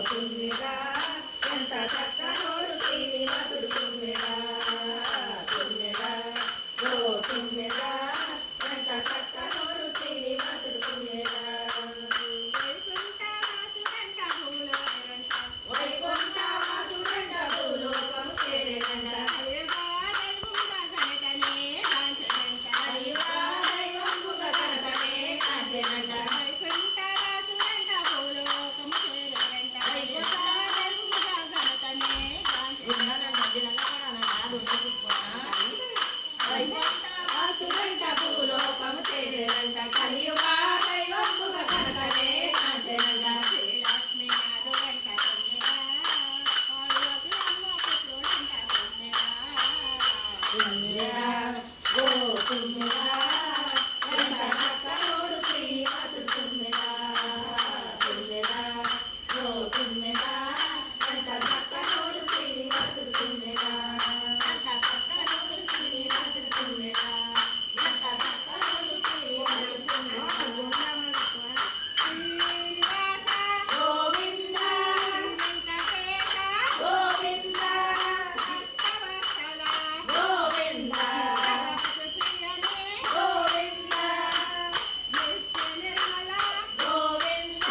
తుమ్మెదా ఎంత చక్కనోడు శ్రీనివాసుడు తుమ్మెదా తుమ్మెదా ఓ తుమ్మెదా ఎంత చక్కనోడు శ్రీనివాసుడు తుమ్మెదా వైకుంఠవాసుడంట భూలోకము చేరేనంట దైవంబుగా కనకనే కాంచెనంట వైకుంఠవాసుడంట భూలోకము చేరేనంట కలియుగా దైవంబుగా కనకనే కాంచెనంట తుమ్మెదా ఓ తుమ్మెదా ఎంత చక్కనోడు శ్రీనివాసుడు తుమ్మెదా తుమ్మెదా ఓ తుమ్మెదా ఎంత చక్కనోడు శ్రీనివాసుడు తుమ్మెదా ఎంత చక్కనోడు శ్రీనివాసుడు తుమ్మెదా ఎంత చక్కనోడు శ్రీనివాసుడు గోవింద గోవింద గోవింద గోవింద గోవింద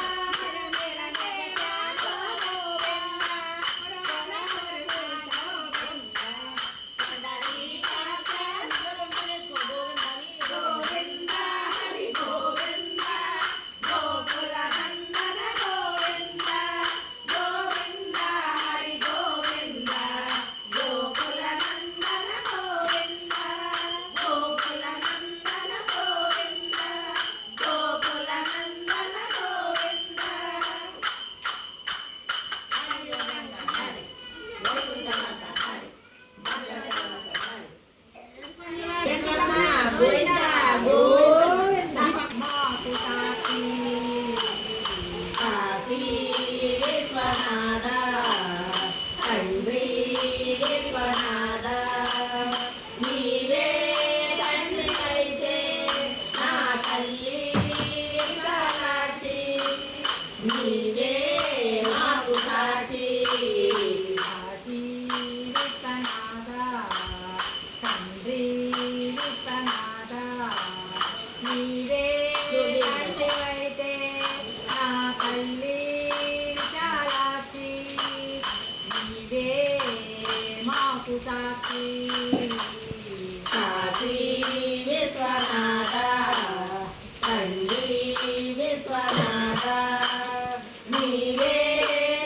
గోవింద హరి గోవింద గోకుల నందన గోవింద గోవింద హరి గోవింద గోకుల నందన గోవింద గోకుల నందన గోవింద గోకుల నందన గోవింద హరి వైకుంఠమాత హరి గోవింద గోవింద కాశీ విశ్వనాథ తండ్రి విశ్వనాథ నీవే తండ్రి అయితే నా తల్లి విశాలాక్షి నీవే మాకు సాక్షి కాశీ విశ్వనాథ తండ్రి విశ్వనాథ నీవే తండ్రి అయితే నా తల్లి విశాలాక్షి నీవే మాకు సాక్షి కాశీ విశ్వనాథ తండ్రి విశ్వనాథ నీవే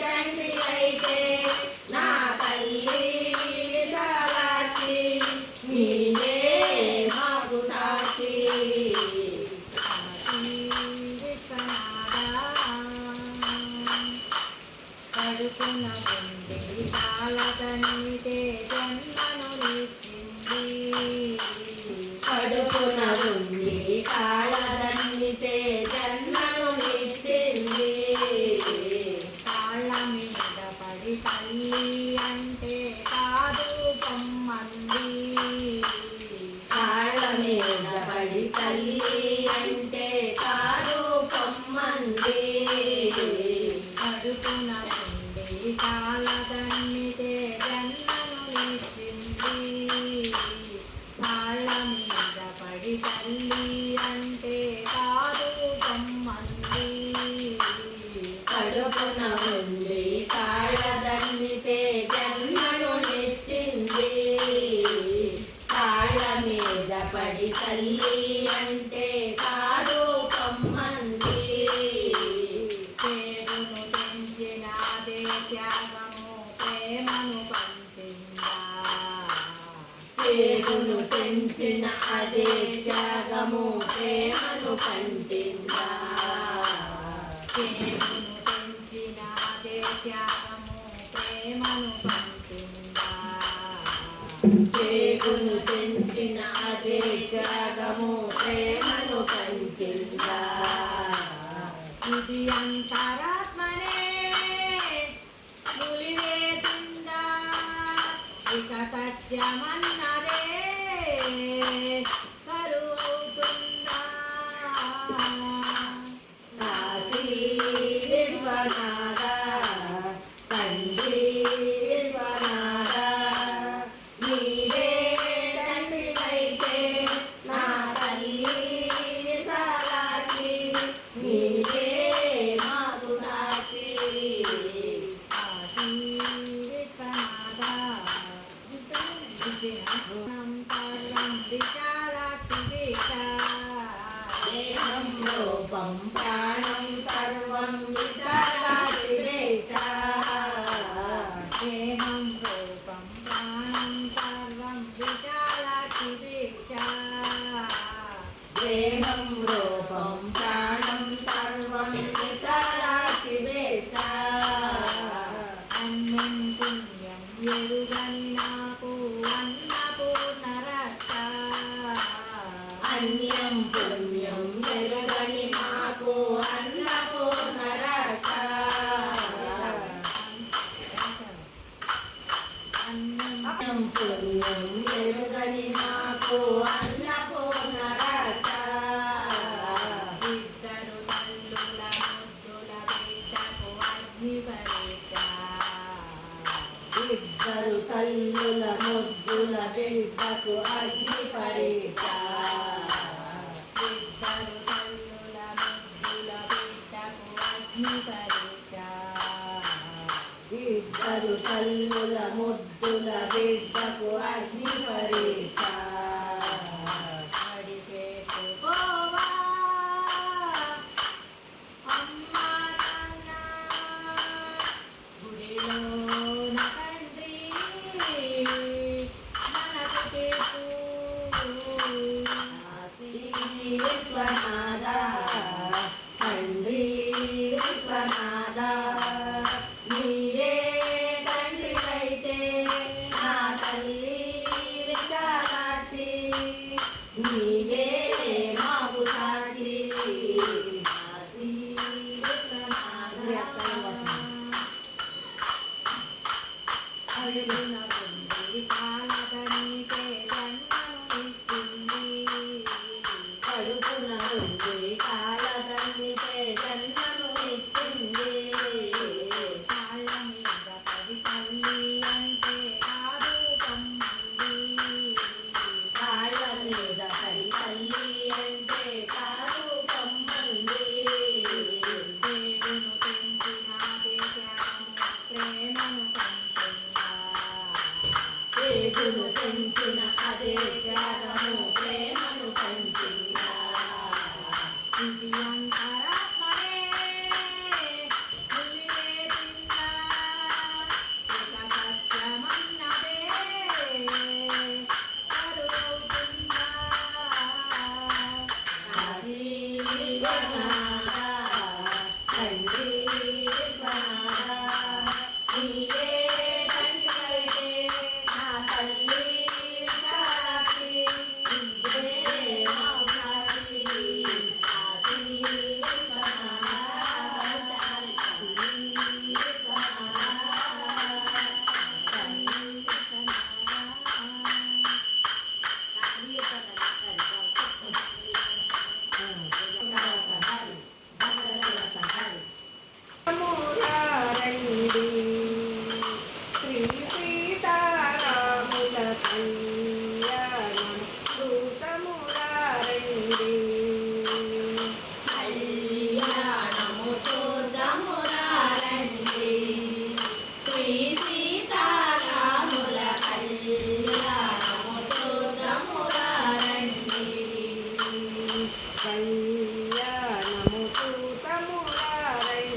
తండ్రి అయితే నా తల్లి విశాలాక్షి నీవే మాకు సాక్షి కాశీ విశ్వనాథ కడుపున ఉండి కాలతనితే జన్మను నిచ్చింది కడుపున ఉండి కాలదన్నితే జన్మను నిచ్చింది కాళ్ళ మీద పడి తల్లి అంటే కాదు పొమ్మంది కాళ్ళ మీద పడి తల్లి అంటే కాదు పొమ్మంది కడుపున ఉండి కాలదన్నితే జన్మను నిచ్చింది కాళ్ళ మీద పడి తల్లి అంటే కాదు పొమ్మంది కడుపున ఉండి కాళ్ళదన్నితే జన్మను నిచ్చింది కాళ్ళ మీద పడి తల్లి అంటే కాదు పొమ్మంది పేరును పెంచిన అదే త్యాగము ప్రేమను పంచిందా పేరును పెంచిన అదే త్యాగము ప్రేమను పంచిందా పేరును పెంచిన అదే త్యాగము ప్రేమను పంచిందా పేరును పెంచిన అదే త్యాగము ప్రేమను పంచిందా ఇది అంతరాత్మనే ములివేసిందా ఇక సత్యమన్నదే కరువవుతుందా కాశీ విశ్వనాథ సర్వం విఠలాక్షివేశ ప్రేమం రూపం ప్రాణం సర్వం విఠలాక్షివేశ ప్రేమం రూపం ప్రాణం సర్వం విఠలాక్షివేశ అన్నం పుణ్యం ఎరుగని నాకు అన్నపూర్ణరక్ష అన్యం పుణ్యం ఎరుగని నాకు అన్నపూర్ణరక్ష అన్యం పుణ్యం ఎరుగని నాకు అన్నపూర్ణరక్ష ఇద్దరు తల్లుల ముద్దుల బిడ్డకు అగ్ని పరీక్ష ఇద్దరు తల్లుల ముద్దుల బిడ్డకు అగ్ని పరీక్ష ఇద్దరు తల్లుల ముద్దుల బిడ్డకు అగ్ని పరీక్ష ఇద్దరు తల్లుల ముద్దుల బిడ్డకు అగ్ని పరీక్ష అడిగేకు పోవా అమ్మా నాన్న గుడిలోన తండ్రి మనకు చేసు విశ్వనాథ తండ్రి విశ్వనాథ నీవే తండ్రివైతే నా తల్లి విశాలాక్షి నీవే మాకు సాక్షి కాశీ విశ్వనాథ అడుగున పొంది కాలకనికే జన్మను ఇచ్చింది కడుపున పొంది కాలకనికే జన్మను ఇచ్చింది కాళ్ళ మీద పడి తల్లి అంటే కాదు కమ్మంది కాళ్ళ మీద పడి తల్లి అంటే కాదు కమ్మంది దేవును పెంచిన దేశాము ప్రేమను పంచుందా దేవును పెంచిన అదే త్యాగము ప్రేమను పంచుందా ఇది అంతరాత్మనే నిలివేసిందా ఇక సత్యమన్నదే కరువవుతుందా కాశీ విశ్వనాథ తండ్రి విశ్వనాథ నీవే తండ్రివైతే నా తల్లి విశాలాక్షి నీవే మాకు సాక్షి కాశీ విశ్వనాథ తల్లి విశ్వనాథ తల్లి మురారండి శ్రీ సీతారాముల కళ్యాణం సూతమురారండి కళ్యాణము చూద్దామురారండి శ్రీ సీతారాముల కళ్యాణము చూద్దామురారండి కళ్యాణము సూతమురారండి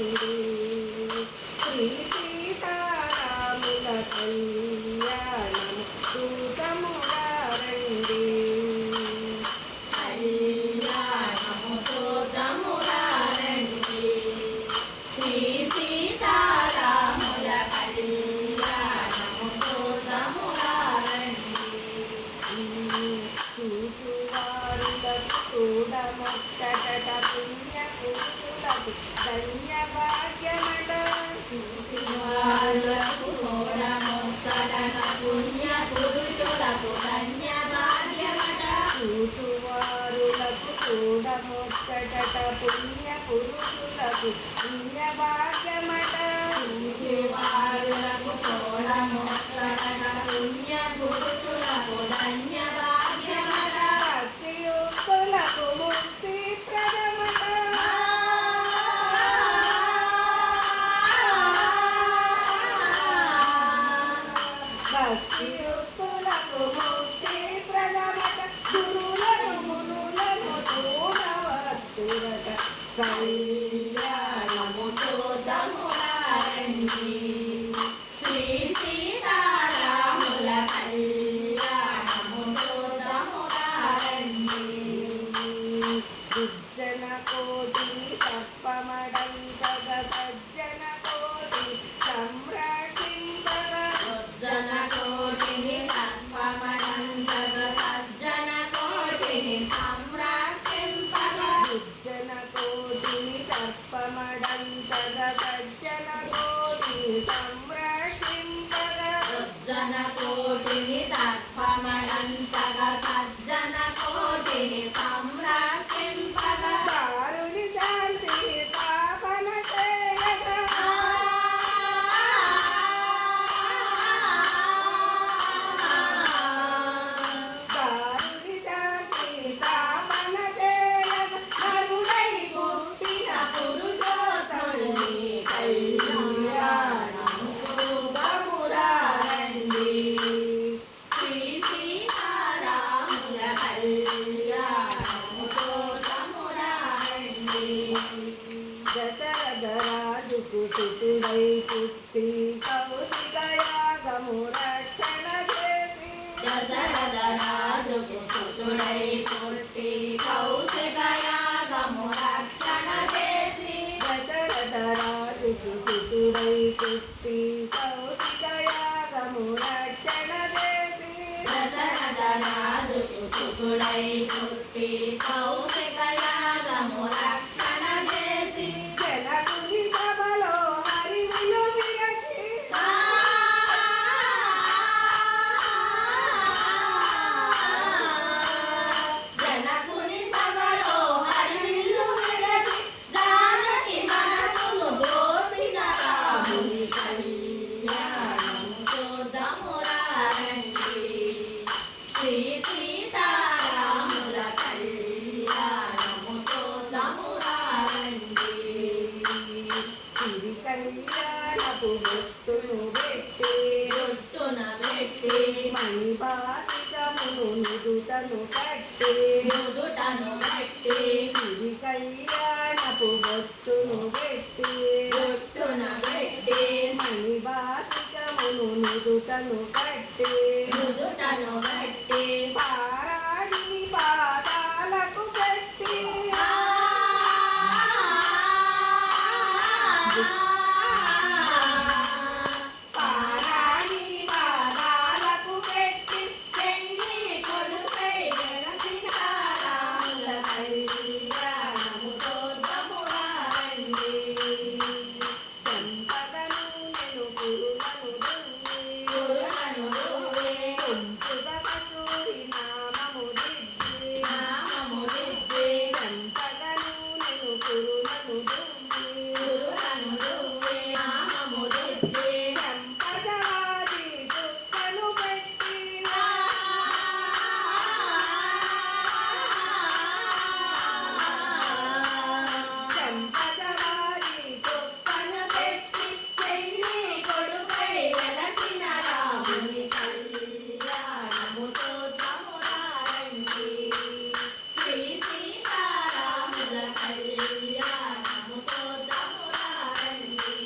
శ్రీ సీతారాముల కళ్యాణము సూతమురారండి కళ్యాణము చూద్దామురారండి శ్రీ సీతారాముల కళ్యాణము చూద్దామురారండి చూసువారులకు చూడముచ్చటట పుణ్య పురుషులకు ధన్య భాగ్యమట వాళ్ళకు చూడముచ్చటట పుణ్య పురుషులకు ధన్య భాగ్యమట చూసువారులకు చూడముచ్చటట పుణ్య పురుషులకు పుణ్య భాగ్యమట వాళ్ళకు చూడముచ్చటట పుణ్య పురుషులకు ధన్య భాగ్యమట భక్తియుక్తులకు ముక్తి ప్రదమట రండి శ్రీ సీతారాముల కళ్యాణము చూద్దామురా రండి దుర్జన కోటి సర్పమడంతగ సజ్జన కోటి సంరక్షింపగా సజ్జన కోటిని సర్పమనంతగ సజ్జన కోటిని సంరక్షింపగా దుర్జన కోటిని సర్పమడంతగ సజ్జన కోటిని సంరక్షింపగా సజ్జన కోటిని సర్పమనంతగ సజ్జన కోటిని సంరక్షింపగా దారుని శాంతి స్థాపన చేయగా దారుని శాంతి స్థాపన చేయగా నరుడై పుట్టిన పురుషోత్తముని కళ్యాణము చూద్దామురా రండి శ్రీ సీతారాముల కళ్యాణము చూద్దామురా రండి దశరథరాజుకు సుతుడై పుట్టి కౌశికయాగము రక్షణ చేసి దశరథ రాజుకు సుతుడై పుట్టి కౌశికయాగము రక్షణ చేసి దశరథరాజుకు సుతుడై పుట్టి కౌశికయాగము రక్షణ చేసి దశరథ రాజుకు సుతుడై పుట్టి కౌశికయాగము రక్షణ చేసి జనకుని సభలో హరివిలు విరచి జనకుని సభలో హరివిల్లు విరచి జానకి మనసును దోసిన రాముని కళ్యాణము చూద్దామురా రండి శ్రీ సీతారాముల కళ్యాణము చూద్దామురా రండి సిరి కళ్యాణపు బొట్టును పెట్టి రొట్టున పెట్టి మణిపాతికమును నుదుటను కట్టి నుదుటను పెట్టి సిరి కళ్యాణపు బొట్టును పెట్టి రొట్టున పెట్టి మణిపాతికమును నుదుటను కట్టి నుదుటను పెట్టి పారాణి పాదాలకు పెట్టి పారాణి పాదాలకు పెట్టి పెళ్లి కొడుకై వెలసిన రాముల కళ్యాణము చూద్దామురా రండి సంపదను నేను పురులను దున్ని గురులను దువ్వే కొంచుగా కస్తూరి నామము దిద్ది నామము దిద్దే సంపదను నేను పురులను దున్ని గురులను దువ్వే నామము దిద్దే సంపదవాది చుక్కను పెట్టి సంపదవాది చుక్కను పెట్టి పెళ్లి కొడుకై వెలసిన రాముని కళ్యాణము చూద్దామురా రండి శ్రీ సీతారాముల కళ్యాణము చూద్దామురా రండి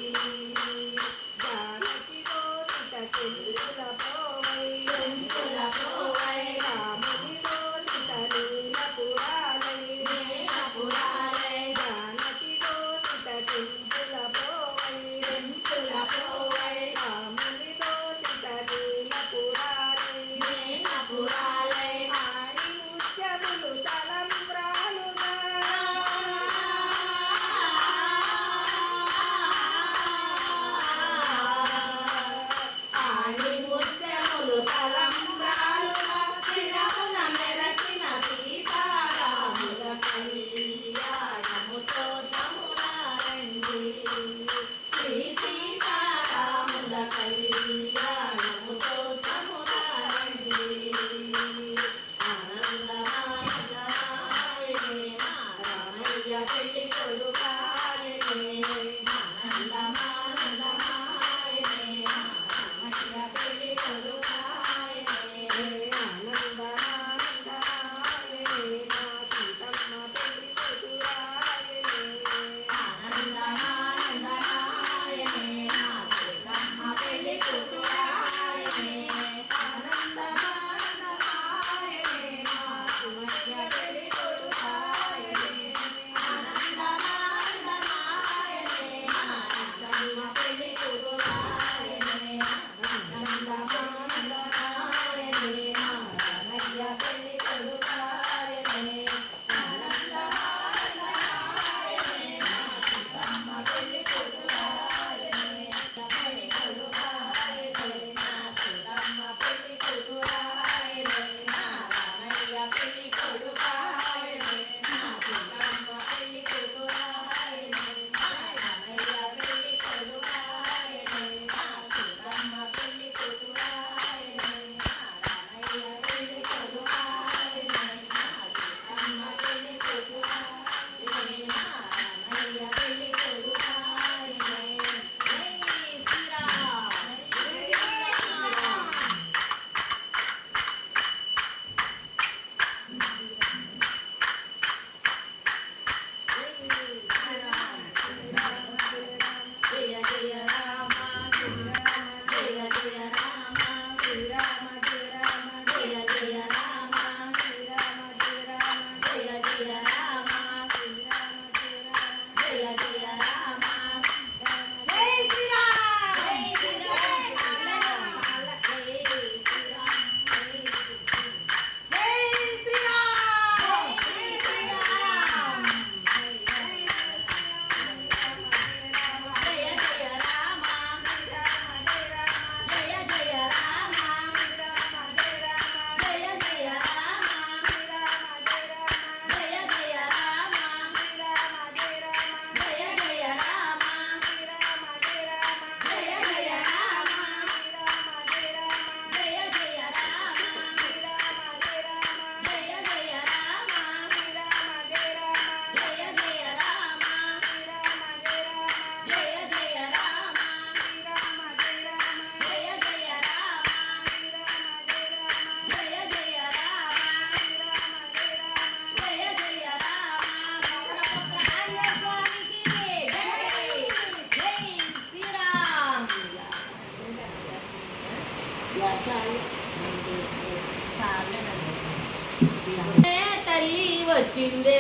తల్లి వచ్చిందే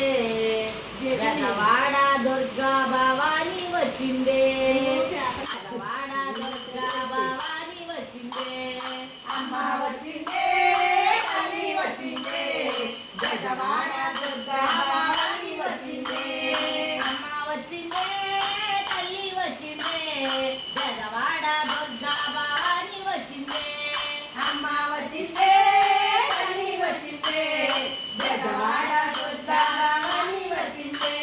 వెలవాడ దుర్గా భవాని వచ్చిందే వెలవాడ దుర్గా భవాని వచ్చిందే అమ్మ వచ్చిందే తల్లి వచ్చిందే గజవాడ దుర్గా భవాని వచ్చిందే అమ్మ వచ్చిందే తల్లి వచ్చిందే వెలవాడ దుర్గా భవాని వచ్చిందే అమ్మ వచ్చిందే తల్లి వచ్చిందే గజవాడ దుర్గా భవాని వచ్చిందే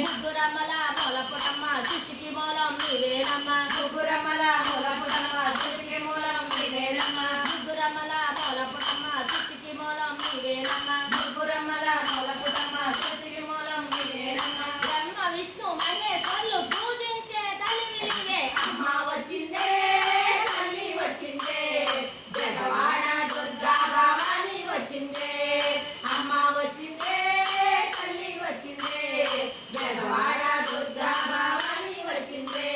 ముగ్గురమ్మల మొలపుటమ్మ సృష్టికి మూలం నీవేనమ్మ ముగ్గురమ్మల మూలపుటమ్మ సృష్టికి మూలం నీవేనమ్మ ముగ్గురమ్మల మొలపుటమ్మ సృష్టికి మూలం నీవేనమ్మ ముగ్గురమ్మల మూలపుటమ్మ సృష్టికి మూలం నీవేనమ్మ బ్రహ్మ విష్ణు మహేశ్వర్లు పూజించే తల్లి నీవే అమ్మ వచ్చిందే తల్లి వచ్చిందే గజవాడ దుర్గా భవాని వచ్చిందే అమ్మ వచ్చిందే తల్లి వచ్చిందే గజవాడ దుర్గా భవాని వచ్చిందే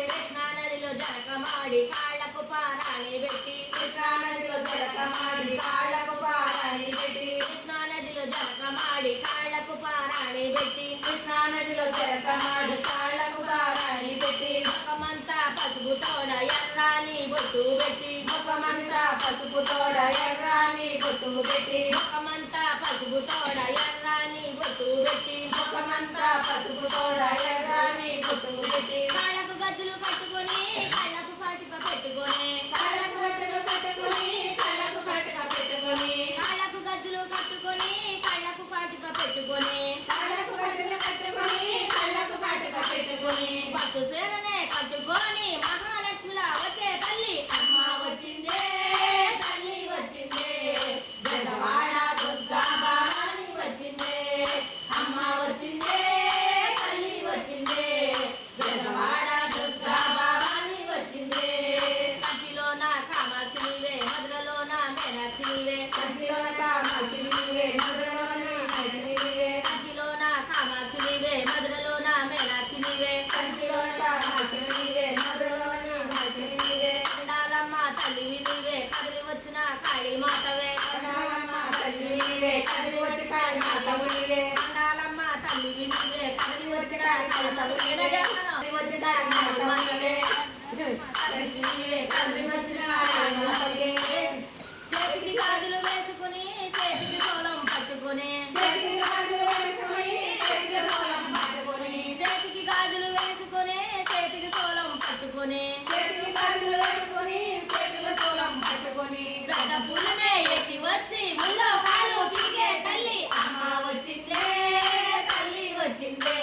కృష్ణా నదిలో జనకమాడి కాళ్ళకు పారాణి పెట్టి కృష్ణా నదిలో జలకమాడి కాళ్ళకు పారాణి పెట్టి కృష్ణా నదిలో జనకమాడి కాళ్ళకు పారాణి పెట్టి కృష్ణా నదిలో జలకమాడి కాళ్ళకు పారాణి పెట్టి ముఖమంతా పసుపు తోడ ఎర్రాని బొట్టు పెట్టి ముఖమంతా పసుపు తోడ ఎర్రాని బొట్టు పెట్టి ముఖమంతా పసుపు తోడ ఎర్రాని బొట్టు పెట్టి ముఖమంతా పసుపు తోడ ఎర్రాని బొట్టు పెట్టి కాళ్ళకు గజ్జులు కట్టుకొని కళ్ళకు పాటిక పెట్టుకొని కాళ్ళకు గజ్జలు కట్టుకొని కళ్ళకు పట్టుక పెట్టుకొని కాళ్ళకు గజ్జులు కట్టుకొని కళ్ళకు పాటిక పెట్టుకొని కాళ్ళకు గజ్జలు కట్టుకొని కళ్ళకు పట్టుక పెట్టుకొని పట్టు సేరనే కట్టుకొని మహాలక్ష్మిలా వచ్చే తల్లి అమ్మ వచ్చిందే తల్లి వచ్చిందే గజవాడ దుర్గా భవాని వచ్చిందే అమ్మ వచ్చిందే తల్లి వచ్చిందే గజవాడ దుర్గా భవాని వచ్చిందే కంటిలో నా కామాక్షి నీవే మధురలో నా మీనాక్షి నీవే కంటిలోన కామాక్షి నీవే మధురలోని నడినివే కంటిలో నా కామాక్షి నీవే మధురలో నా మీనాక్షి నీవే కంటిలోన కామాక్షి నీవే మధురలోని నడినివే ఉండాలమ్మ తల్లివి నీవే కదిలి వచ్చిన కాళీ మాతవే కన్నాలమ్మ తల్లి నీవే కదిలి వచ్చి కాళీ మాతవు నీవే ఉండాలమ్మ తల్లివి నీవే కదిలి వచ్చిన కాళీ మాతవే కదిలి వచ్చిన కాళీ మాతవే తల్లి నీవే కదిలి వచ్చిన కాళీ మాతవే చేతికి గాజులు వేసుకుని చేతికి సోలం పట్టుకుని చేతికి గాజులు వేసుకొని చేతికి సోలం పట్టుకొని చేతికి గాజులు వేసుకుని చేతికి సోలం పట్టుకుని చేతికి గాజులు వేసుకొని చేతికి సోలం పట్టుకొని పెద్ద పులినే ఎక్కి వచ్చి ముల్లో కాలు తిరిగే తల్లి అమ్మ వచ్చిందే తల్లి వచ్చిందే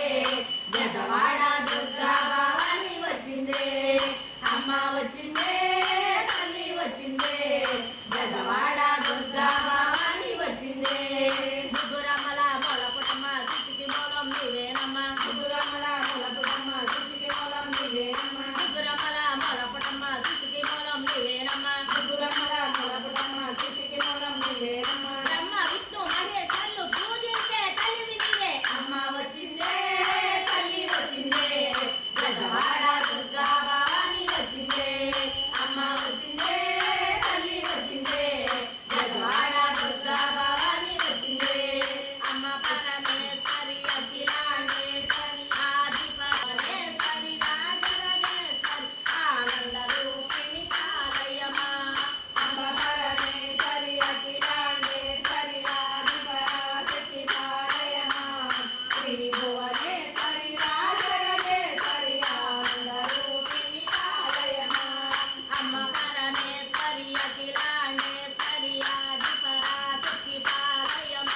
గజవాడ దుర్గా భవాని వచ్చిందే అమ్మ వచ్చిందే తల్లి వచ్చిందే గజవాడ దుర్గా భవాని వచ్చిందే ముగ్గురమ్మల మొలపుటమ్మ సిటికి మూలం నీవేనమ్మ ముగ్గురమ్మల మూలపుటమ్మ సృష్టికి మూలం నీవేనమ్మ ముగ్గురమ్మల మొలపుటమ్మ సిటికి మూలం నీవేనమ్మ ముగ్గురమ్మల మూలపుటమ్మ సృష్టికి మూలం నీవేనమ్మ బ్రహ్మ విష్ణు మహేశ్వర్లు పూజించే తల్లివి నీవే అమ్మ వచ్చిందే తల్లి వచ్చిందే గజవాడ దుర్గా భవాని వచ్చిందే అమ్మ వచ్చిందే తల్లి వచ్చిందే గజవాడ దుర్గా భవాని వచ్చిందే అమ్మ పరమేశ్వరి అఖిలాండేశ్వరి ఆది పరమేశ్వరి రాజరాజేశ్వరి ఆనంద రూపిణి కాలయమ్మ అమ్మ పరమేశ్వరి అఖిలాండేశ్వరి ఆదిపరాశక్తి పాలయమా శ్రీ భువనేశ్వరి రాజరాజేశ్వరి ఆనందరూపిణి పాలయమా అమ్మ పరమేశ్వరి అఖిలాండేశ్వరి ఆది పరాశక్తి పాలయమ్మ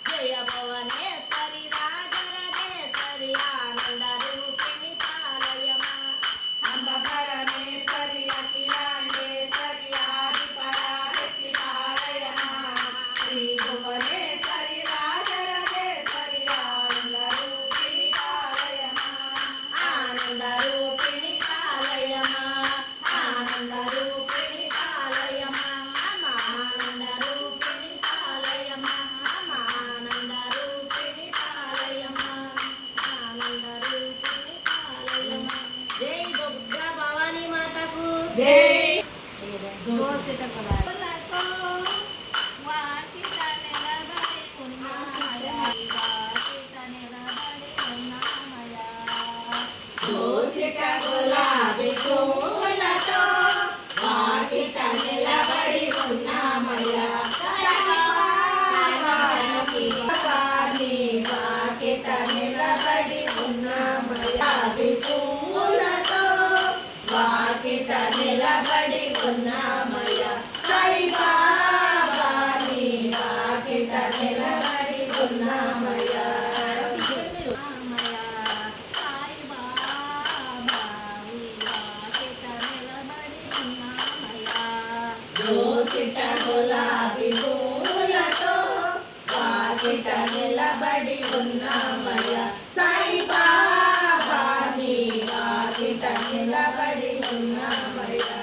జయ భువనేశ్వరి రాజరాజేశ్వరి ఆనంద రూపిణి పాలయమ్మ అమ్మ పరమేశ్వరి అఖిలాండేశ్వరి ఆదిపరాశక్తి పాలయమా శ్రీ భువనేశ్వరి రాజరాజేశ్వరి ఆనందరూపిణి పాలయమా ఆనంద రూపిణి పాలయమ్మ ఆనంద రూపిణి పాలయమ్మ అమ్మ ఆనంద రూపిణి పాలయమ్మ అమ్మ ఆనంద రూపిణి పాలయమ్మ ఆనంద రూపిణి పాలయమ్మ జై దుర్గా భవానీ మాతకు జై దుర్గా పూలతో వాకిట నిలబడి ఉన్నామయ్యా. వాకిట నిలబడి ఉన్నామయ్యా. దోసిట గులాబీ పూలతో వాకిట నిలబడి ఉన్నామయ్యా. వాకిట నిలబడి ఉన్నామయ్యా. పూలతో వాకిట నిలబడి ఉన్నామయ్యా. సాయి బాబా నీ వాకిట నిలబడి ఉన్నామయ్యా. దోసిట గులాబీ పూలతో వాకిట నిలబడి ఉన్నామయ్యా. సాయి బాబా నీ వాకిట నిలబడి ఉన్నామయ్యా.